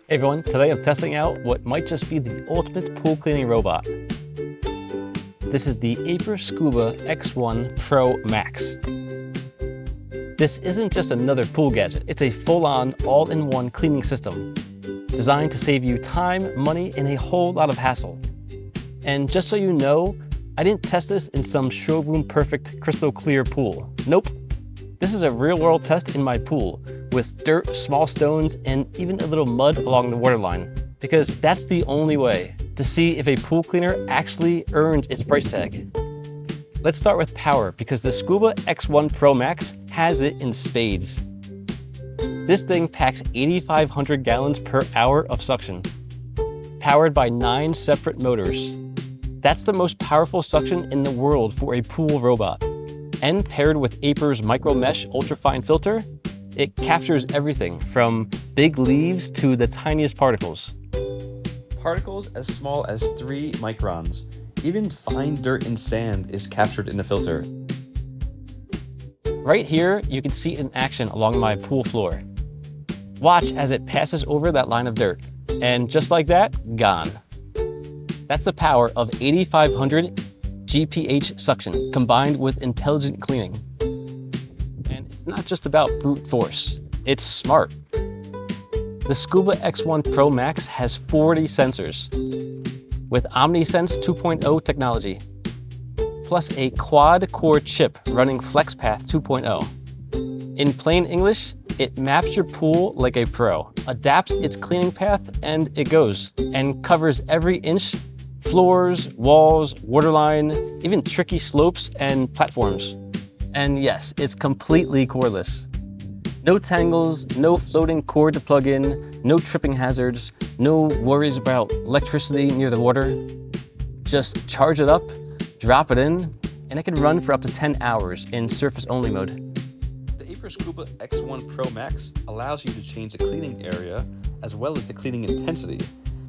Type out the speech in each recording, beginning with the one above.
Hey everyone, today I'm testing out what might just be the ultimate pool cleaning robot. This is the AIPER Scuba X1 Pro Max. This isn't just another pool gadget, it's a full-on, all-in-one cleaning system designed to save you time, money, and a whole lot of hassle. And just so you know, I didn't test this in some showroom perfect crystal clear pool. Nope. This is a real-world test in my pool with dirt, small stones, and even a little mud along the waterline. Because that's the only way to see if a pool cleaner actually earns its price tag. Let's start with power, because the Scuba X1 Pro Max has it in spades. This thing packs 8,500 gallons per hour of suction, powered by 9 separate motors. That's the most powerful suction in the world for a pool robot. And paired with AIPER's micro mesh ultrafine filter, it captures everything from big leaves to the tiniest particles. Particles as small as 3 microns. Even fine dirt and sand is captured in the filter. Right here, you can see it in action along my pool floor. Watch as it passes over that line of dirt. And just like that, gone. That's the power of 8,500 GPH suction combined with intelligent cleaning. And it's not just about brute force, it's smart. The Scuba X1 Pro Max has 40 sensors with OmniSense 2.0 technology, plus a quad-core chip running FlexPath 2.0. In plain English, it maps your pool like a pro, adapts its cleaning path, and it goes, and covers every inch: floors, walls, waterline, even tricky slopes and platforms. And yes, it's completely cordless. No tangles, no floating cord to plug in, no tripping hazards, no worries about electricity near the water. Just charge it up, drop it in, and it can run for up to 10 hours in surface-only mode. The AIPER Scuba X1 Pro Max allows you to change the cleaning area as well as the cleaning intensity.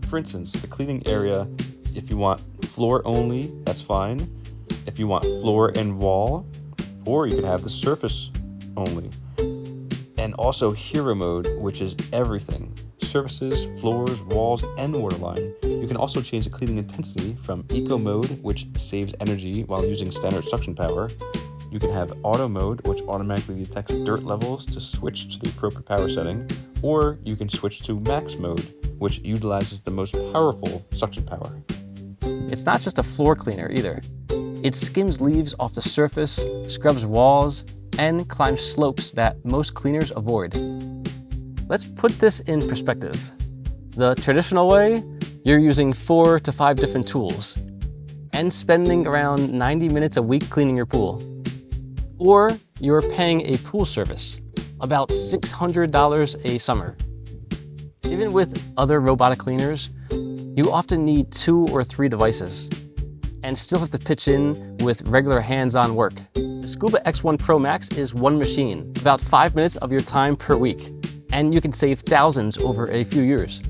For instance, the cleaning area, if you want floor only, that's fine. If you want floor and wall, or you could have the surface only. And also hero mode, which is everything. Surfaces, floors, walls, and waterline. You can also change the cleaning intensity from eco mode, which saves energy while using standard suction power. You can have auto mode, which automatically detects dirt levels to switch to the appropriate power setting. Or you can switch to max mode, which utilizes the most powerful suction power. It's not just a floor cleaner either. It skims leaves off the surface, scrubs walls, and climbs slopes that most cleaners avoid. Let's put this in perspective. The traditional way, you're using 4 to 5 different tools and spending around 90 minutes a week cleaning your pool. Or you're paying a pool service, about $600 a summer. Even with other robotic cleaners, you often need 2 or 3 devices and still have to pitch in with regular hands-on work. The Scuba X1 Pro Max is one machine, about 5 minutes of your time per week, and you can save thousands over a few years.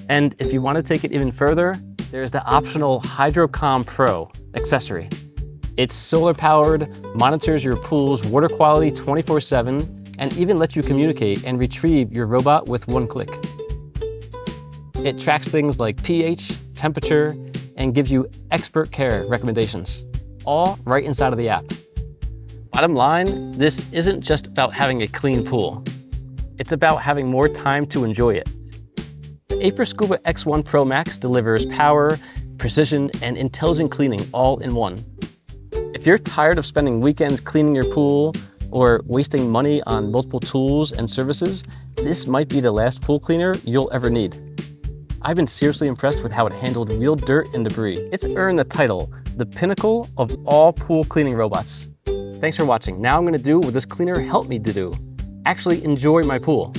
And if you want to take it even further, there's the optional HydroCom Pro accessory. It's solar-powered, monitors your pool's water quality 24/7, and even lets you communicate and retrieve your robot with one click. It tracks things like pH, temperature, and gives you expert care recommendations, all right inside of the app. Bottom line, this isn't just about having a clean pool. It's about having more time to enjoy it. The AIPER Scuba X1 Pro Max delivers power, precision, and intelligent cleaning all in one. If you're tired of spending weekends cleaning your pool or wasting money on multiple tools and services, this might be the last pool cleaner you'll ever need. I've been seriously impressed with how it handled real dirt and debris. It's earned the title, the pinnacle of all pool cleaning robots. Thanks for watching. Now I'm going to do what this cleaner helped me to do. Actually enjoy my pool.